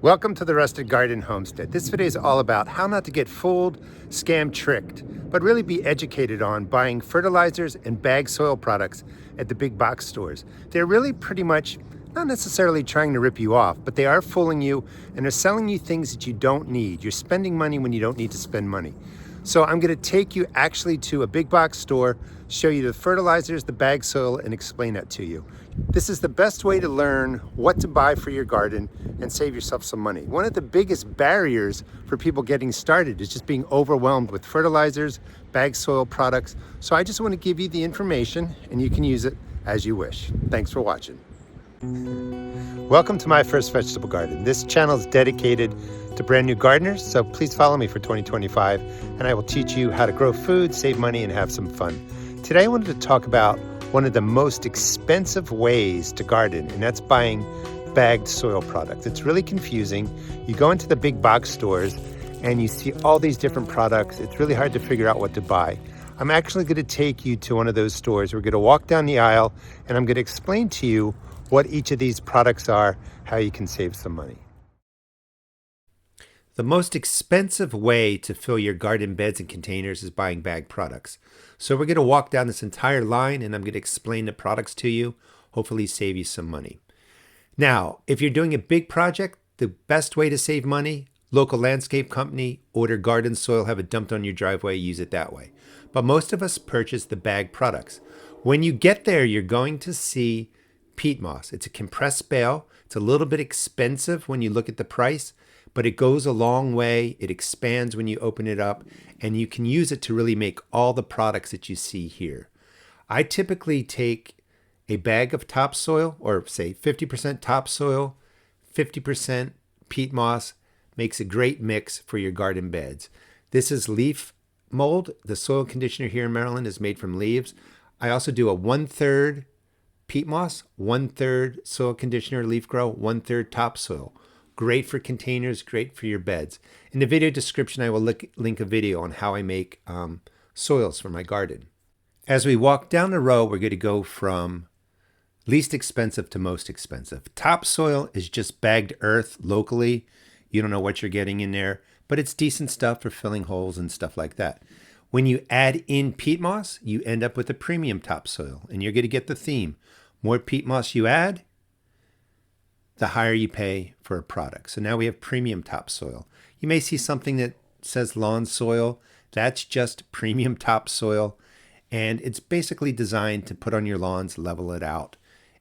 Welcome to the Rusted Garden Homestead. This video is all about how not to get fooled, scammed, tricked, but really be educated on buying fertilizers and bag soil products at the big box stores. They're really pretty much not necessarily trying to rip you off, but they are fooling you and they're selling you things that you don't need. You're spending money when you don't need to spend money. So I'm going to take you actually to a big box store, show you the fertilizers, the bag soil, and explain that to you. This is the best way to learn what to buy for your garden and save yourself some money. One of the biggest barriers for people getting started is just being overwhelmed with fertilizers, bag soil products. So I just want to give you the information and you can use it as you wish. Thanks for watching. Welcome to my first vegetable garden. This channel is dedicated to brand new gardeners, so please follow me for 2025 and I will teach you how to grow food, save money, and have some fun. Today I wanted to talk about one of the most expensive ways to garden, and that's buying bagged soil products. It's really confusing. You go into the big box stores and you see all these different products. It's really hard to figure out what to buy. I'm actually going to take you to one of those stores. We're going to walk down the aisle and I'm going to explain to you what each of these products are, how you can save some money. The most expensive way to fill your garden beds and containers is buying bagged products. So we're going to walk down this entire line and I'm going to explain the products to you, hopefully save you some money. Now, if you're doing a big project, the best way to save money, local landscape company, order garden soil, have it dumped on your driveway, use it that way. But most of us purchase the bagged products. When you get there, you're going to see peat moss. It's a compressed bale. It's a little bit expensive when you look at the price, but it goes a long way. It expands when you open it up, and you can use it to really make all the products that you see here. I typically take a bag of topsoil, or say 50% topsoil, 50% peat moss, makes a great mix for your garden beds. This is leaf mold. The soil conditioner here in Maryland is made from leaves. I also do a 1/3 peat moss, 1/3 soil conditioner, leaf grow, 1/3 topsoil. Great for containers, great for your beds. In the video description, I will link a video on how I make soils for my garden. As we walk down the row, we're going to go from least expensive to most expensive. Topsoil is just bagged earth locally. You don't know what you're getting in there, but it's decent stuff for filling holes and stuff like that. When you add in peat moss, you end up with a premium topsoil, and you're going to get the theme. More peat moss you add, the higher you pay for a product. So now we have premium topsoil. You may see something that says lawn soil. That's just premium topsoil, and it's basically designed to put on your lawns, level it out.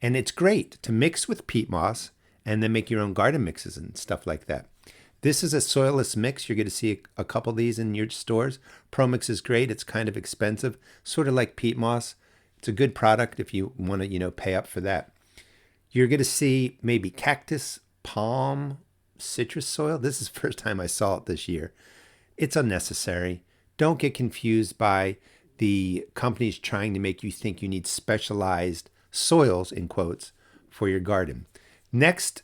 And it's great to mix with peat moss and then make your own garden mixes and stuff like that. This is a soilless mix. You're going to see a couple of these in your stores. ProMix is great. It's kind of expensive, sort of like peat moss. It's a good product if you want to, pay up for that. You're going to see maybe cactus, palm, citrus soil. This is the first time I saw it this year. It's unnecessary. Don't get confused by the companies trying to make you think you need specialized soils, in quotes, for your garden. Next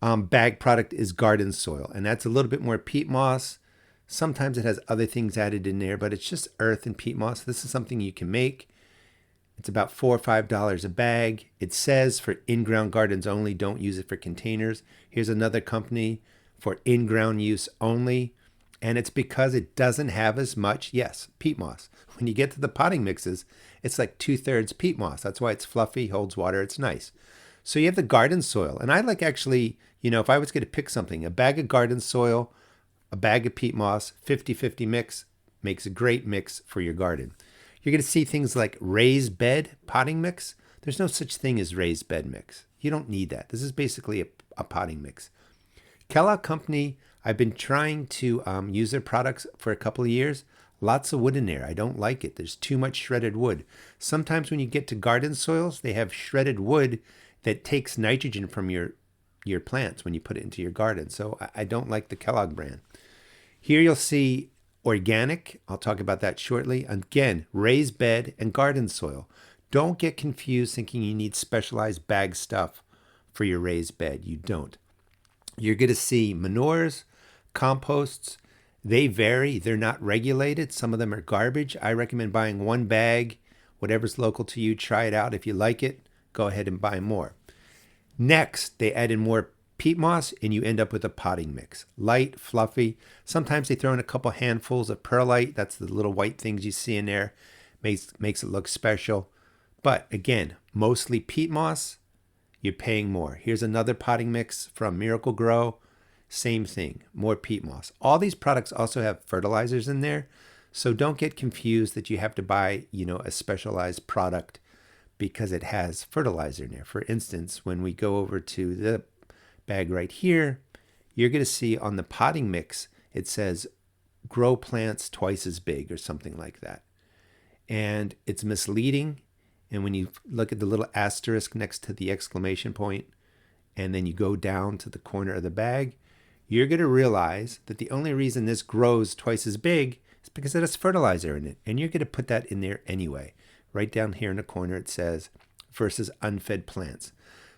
bag product is garden soil, and that's a little bit more peat moss. Sometimes it has other things added in there, but it's just earth and peat moss. This is something you can make. It's about $4 or $5 a bag. It says for in-ground gardens only, don't use it for containers. Here's another company for in-ground use only. And it's because it doesn't have as much, yes, peat moss. When you get to the potting mixes, it's like 2/3 peat moss. That's why it's fluffy, holds water, it's nice. So you have the garden soil. And I like actually, if I was going to pick something, a bag of garden soil, a bag of peat moss, 50-50 mix, makes a great mix for your garden. You're going to see things like raised bed potting mix. There's no such thing as raised bed mix. You don't need that. This is basically a potting mix. Kellogg Company, I've been trying to use their products for a couple of years. Lots of wood in there. I don't like it. There's too much shredded wood. Sometimes when you get to garden soils, they have shredded wood that takes nitrogen from your plants when you put it into your garden. So I don't like the Kellogg brand. Here you'll see organic. I'll talk about that shortly. Again, raised bed and garden soil. Don't get confused thinking you need specialized bag stuff for your raised bed. You don't. You're going to see manures, composts. They vary. They're not regulated. Some of them are garbage. I recommend buying one bag, whatever's local to you. Try it out. If you like it, go ahead and buy more. Next, they add in more peat moss and you end up with a potting mix. Light, fluffy. Sometimes they throw in a couple handfuls of perlite. That's the little white things you see in there. Makes it look special. But again, mostly peat moss. You're paying more. Here's another potting mix from Miracle Grow. Same thing, more peat moss. All these products also have fertilizers in there. So don't get confused that you have to buy, a specialized product because it has fertilizer in there. For instance, when we go over to the bag right here, you're going to see on the potting mix, it says grow plants twice as big or something like that. And it's misleading. And when you look at the little asterisk next to the exclamation point, and then you go down to the corner of the bag, you're going to realize that the only reason this grows twice as big is because it has fertilizer in it. And you're going to put that in there anyway. Right down here in the corner, it says versus unfed plants.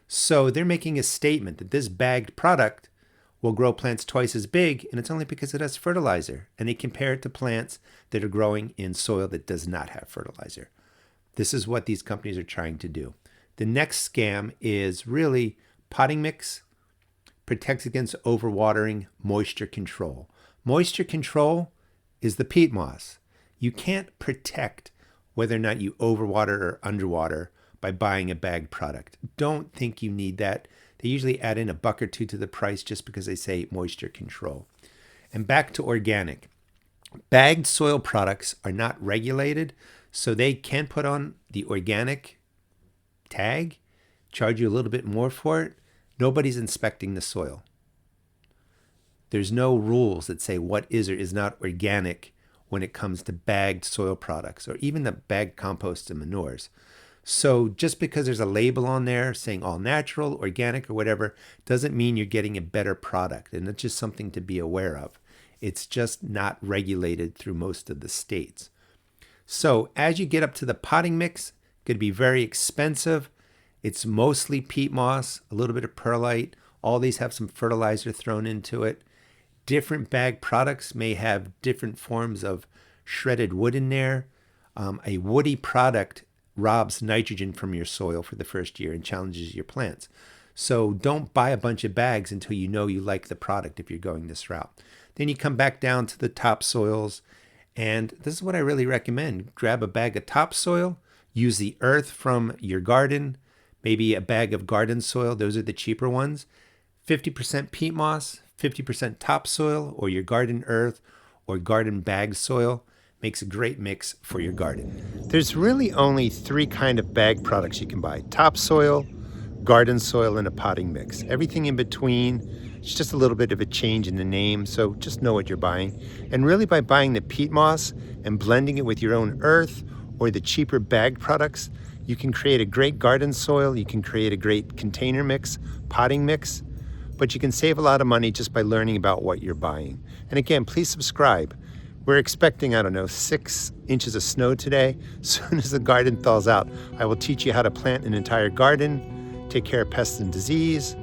So they're making a statement that this bagged product will grow plants twice as big, and it's only because it has fertilizer. And they compare it to plants that are growing in soil that does not have fertilizer. This is what these companies are trying to do. The next scam is really potting mix, protects against overwatering, moisture control. Moisture control is the peat moss. You can't protect whether or not you overwater or underwater by buying a bagged product. Don't think you need that. They usually add in $1 or $2 to the price just because they say moisture control. And back to organic. Bagged soil products are not regulated, so they can put on the organic tag, charge you a little bit more for it. Nobody's inspecting the soil. There's no rules that say what is or is not organic when it comes to bagged soil products or even the bagged composts and manures. So just because there's a label on there saying all natural, organic, or whatever, doesn't mean you're getting a better product. And it's just something to be aware of. It's just not regulated through most of the states. So as you get up to the potting mix, it's going to be very expensive. It's mostly peat moss, a little bit of perlite. All these have some fertilizer thrown into it. Different bag products may have different forms of shredded wood in there. A woody product robs nitrogen from your soil for the first year and challenges your plants. So don't buy a bunch of bags until you know you like the product if you're going this route. Then you come back down to the topsoils. And this is what I really recommend. Grab a bag of topsoil, use the earth from your garden, maybe a bag of garden soil. Those are the cheaper ones. 50% peat moss, 50% topsoil or your garden earth or garden bag soil makes a great mix for your garden. There's really only 3 kind of bag products you can buy. Topsoil, garden soil, and a potting mix. Everything in between, it's just a little bit of a change in the name, so just know what you're buying. And really by buying the peat moss and blending it with your own earth or the cheaper bag products, you can create a great garden soil, you can create a great container mix, potting mix, but you can save a lot of money just by learning about what you're buying. And again, please subscribe. We're expecting, 6 inches of snow today. As soon as the garden thaws out, I will teach you how to plant an entire garden, take care of pests and disease,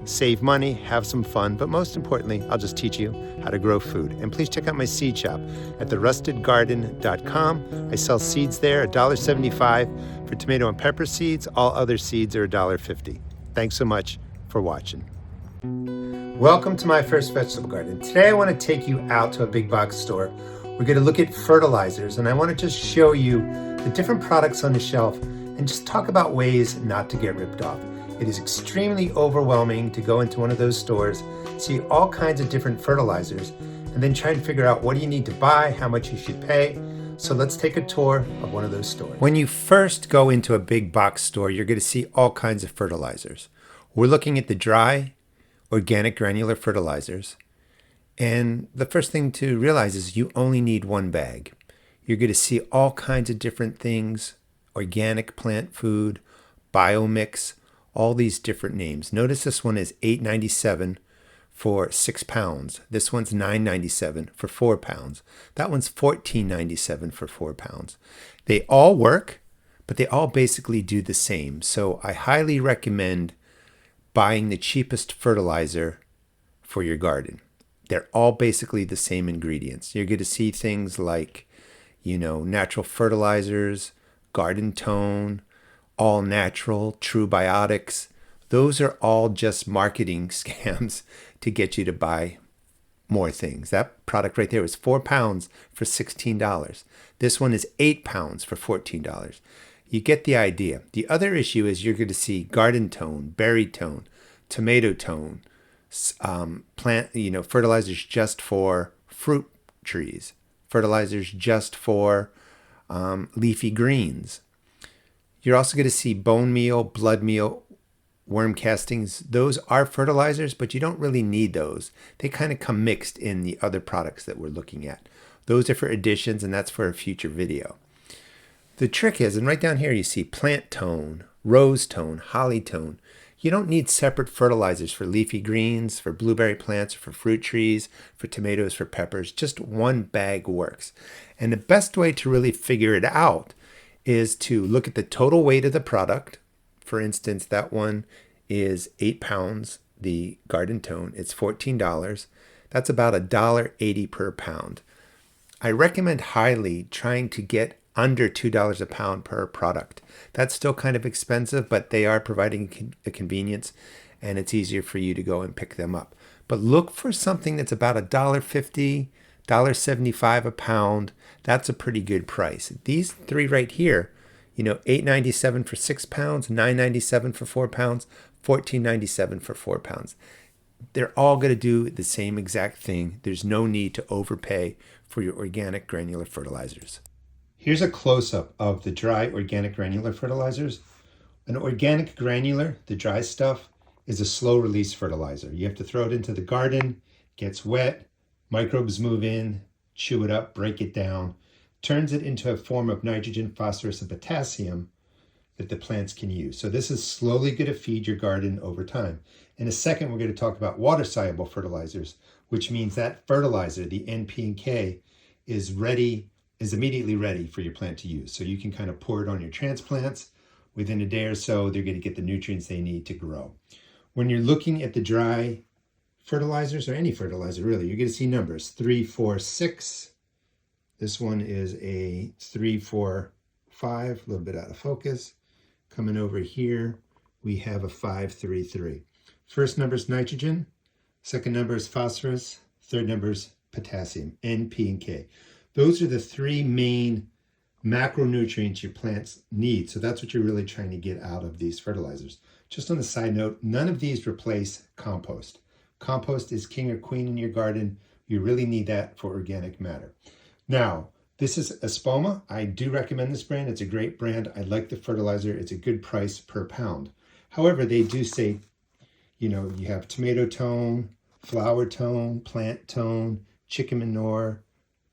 save money, have some fun, but most importantly, I'll just teach you how to grow food. And please check out my seed shop at therustedgarden.com. I sell seeds there, $1.75 for tomato and pepper seeds. All other seeds are $1.50. Thanks so much for watching. Welcome to my first vegetable garden. Today I want to take you out to a big box store. We're going to look at fertilizers, and I want to just show you the different products on the shelf and just talk about ways not to get ripped off. It is extremely overwhelming to go into one of those stores, see all kinds of different fertilizers, and then try and figure out what do you need to buy, how much you should pay. So let's take a tour of one of those stores. When you first go into a big box store, you're going to see all kinds of fertilizers. We're looking at the dry, organic granular fertilizers. And the first thing to realize is you only need one bag. You're going to see all kinds of different things, organic plant food, biomix, all these different names. Notice this one is $8.97 for 6 pounds. This one's $9.97 for 4 pounds. That one's $14.97 for 4 pounds. They all work, but they all basically do the same. So I highly recommend buying the cheapest fertilizer for your garden. They're all basically the same ingredients. You're going to see things like, natural fertilizers, garden tone, all natural, true biotics. Those are all just marketing scams to get you to buy more things. That product right there was 4 pounds for $16. This one is 8 pounds for $14. You get the idea. The other issue is you're going to see garden tone, berry tone, tomato tone, fertilizers just for fruit trees, fertilizers just for leafy greens. You're also going to see bone meal, blood meal, worm castings. Those are fertilizers, but you don't really need those. They kind of come mixed in the other products that we're looking at. Those are for additions, and that's for a future video. The trick is, and right down here you see plant tone, rose tone, holly tone. You don't need separate fertilizers for leafy greens, for blueberry plants, for fruit trees, for tomatoes, for peppers. Just one bag works. And the best way to really figure it out is to look at the total weight of the product. For instance, that one is 8 pounds, the garden tone. It's $14. That's about $1.80 per pound. I recommend highly trying to get under $2 a pound per product. That's still kind of expensive, but they are providing a convenience, and it's easier for you to go and pick them up. But look for something that's about $1.50, $1.75 a pound. That's a pretty good price. These three right here, $8.97 for 6 pounds, $9.97 for 4 pounds, $14.97 for 4 pounds. They're all going to do the same exact thing. There's no need to overpay for your organic granular fertilizers. Here's a close-up of the dry organic granular fertilizers. An organic granular, the dry stuff, is a slow-release fertilizer. You have to throw it into the garden, gets wet, microbes move in, chew it up, break it down, turns it into a form of nitrogen, phosphorus, and potassium that the plants can use. So this is slowly going to feed your garden over time. In a second, we're going to talk about water-soluble fertilizers, which means that fertilizer, the N, P, and K, is immediately ready for your plant to use. So you can kind of pour it on your transplants. Within a day or so, they're going to get the nutrients they need to grow. When you're looking at the dry fertilizers, or any fertilizer really, you're going to see numbers 3, 4, 6. This one is a 3, 4, 5, a little bit out of focus. Coming over here, we have a 5, 3, 3. First number is nitrogen, second number is phosphorus, third number is potassium, N, P, and K. Those are the three main macronutrients your plants need. So that's what you're really trying to get out of these fertilizers. Just on the side note, none of these replace compost. Compost is king or queen in your garden. You really need that for organic matter. Now, this is Espoma. I do recommend this brand. It's a great brand. I like the fertilizer. It's a good price per pound. However, they do say, you have tomato tone, flower tone, plant tone, chicken manure,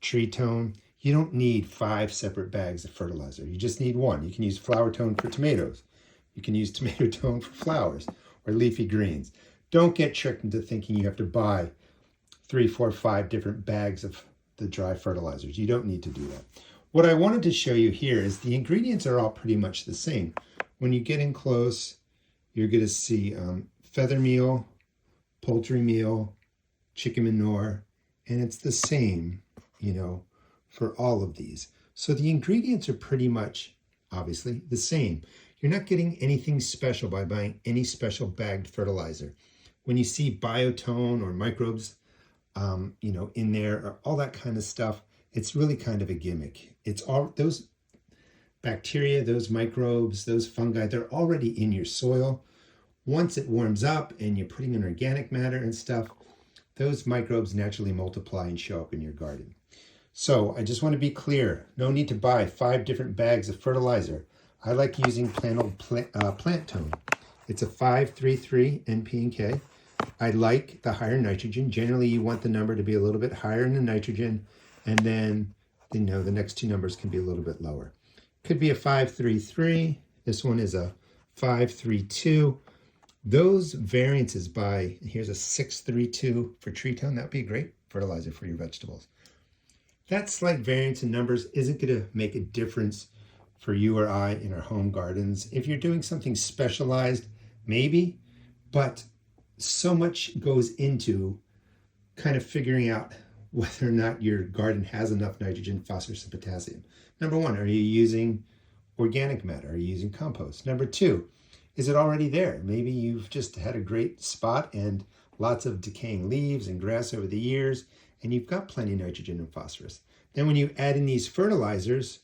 tree tone. You don't need 5 separate bags of fertilizer. You just need one. You can use flower tone for tomatoes. You can use tomato tone for flowers or leafy greens. Don't get tricked into thinking you have to buy 3, 4, 5 different bags of the dry fertilizers. You don't need to do that. What I wanted to show you here is the ingredients are all pretty much the same. When you get in close, you're going to see feather meal, poultry meal, chicken manure, and it's the same, for all of these. So the ingredients are pretty much, obviously, the same. You're not getting anything special by buying any special bagged fertilizer. When you see biotone or microbes, in there, or all that kind of stuff, it's really kind of a gimmick. It's all those bacteria, those microbes, those fungi, they're already in your soil. Once it warms up and you're putting in organic matter and stuff, those microbes naturally multiply and show up in your garden. So I just want to be clear, no need to buy 5 different bags of fertilizer. I like using plant tone. It's a 533 NP and K. I like the higher nitrogen. Generally, you want the number to be a little bit higher in the nitrogen, and then the next 2 numbers can be a little bit lower. Could be a 533. This one is a 532. Those variances here's a 632 for tree tone. That would be a great fertilizer for your vegetables. That slight variance in numbers isn't going to make a difference for you or I in our home gardens. If you're doing something specialized, maybe, but so much goes into kind of figuring out whether or not your garden has enough nitrogen, phosphorus, and potassium. Number 1, are you using organic matter? Are you using compost? Number 2, Is it already there? Maybe you've just had a great spot and lots of decaying leaves and grass over the years, and you've got plenty of nitrogen and phosphorus. Then when you add in these fertilizers,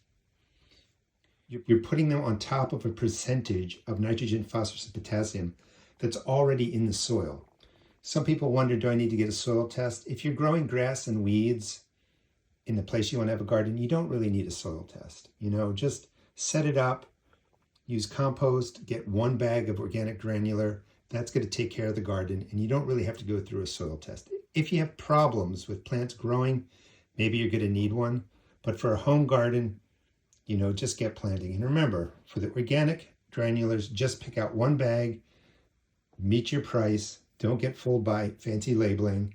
you're putting them on top of a percentage of nitrogen, phosphorus, and potassium that's already in the soil. Some people wonder, do I need to get a soil test? If you're growing grass and weeds in the place you want to have a garden, you don't really need a soil test. Just set it up, use compost, get 1 bag of organic granular. That's going to take care of the garden, and you don't really have to go through a soil test. If you have problems with plants growing, maybe you're going to need one. But for a home garden, just get planting. And remember, for the organic granulars, just pick out 1 bag, meet your price, don't get fooled by fancy labeling,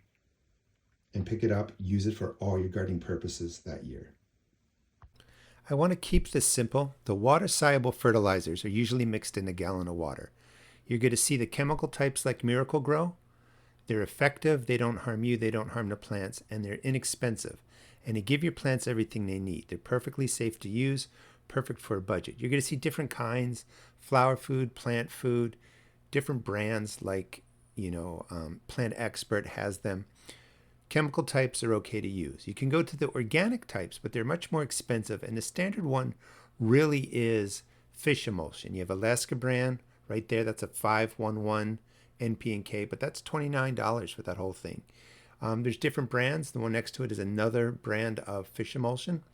and pick it up, use it for all your gardening purposes that year. I want to keep this simple. The water-soluble fertilizers are usually mixed in a gallon of water. You're going to see the chemical types like Miracle-Gro. They're effective, they don't harm you, they don't harm the plants, and they're inexpensive. And they give your plants everything they need. They're perfectly safe to use, perfect for a budget. You're going to see different kinds, flower food, plant food, different brands like, Plant Expert has them. Chemical types are okay to use. You can go to the organic types, but they're much more expensive. And the standard one really is fish emulsion. You have Alaska brand right there. That's a 511 NP and K, but that's $29 for that whole thing. There's different brands. The one next to it is another brand of fish emulsion.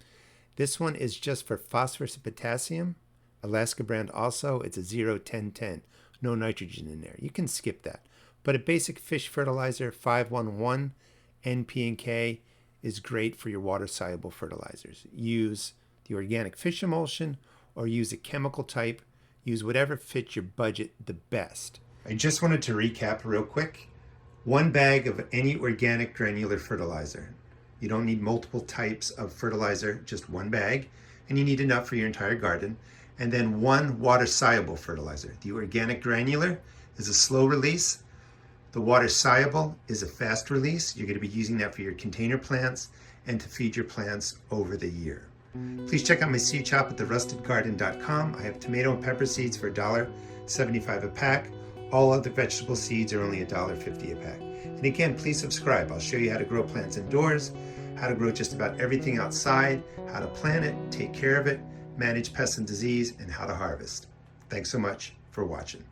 This one is just for phosphorus and potassium. Alaska brand also. It's a 0-10-10. No nitrogen in there. You can skip that. But a basic fish fertilizer, 511 NP and K, is great for your water-soluble fertilizers. Use the organic fish emulsion or use a chemical type. Use whatever fits your budget the best. I just wanted to recap real quick. 1 bag of any organic granular fertilizer. You don't need multiple types of fertilizer, just 1 bag, and you need enough for your entire garden. And then 1 water-soluble fertilizer. The organic granular is a slow release. The water-soluble is a fast release. You're going to be using that for your container plants and to feed your plants over the year. Please check out my seed shop at therustedgarden.com. I have tomato and pepper seeds for $1.75 a pack. All other vegetable seeds are only $1.50 a pack. And again, please subscribe. I'll show you how to grow plants indoors, how to grow just about everything outside, how to plant it, take care of it, manage pests and disease, and how to harvest. Thanks so much for watching.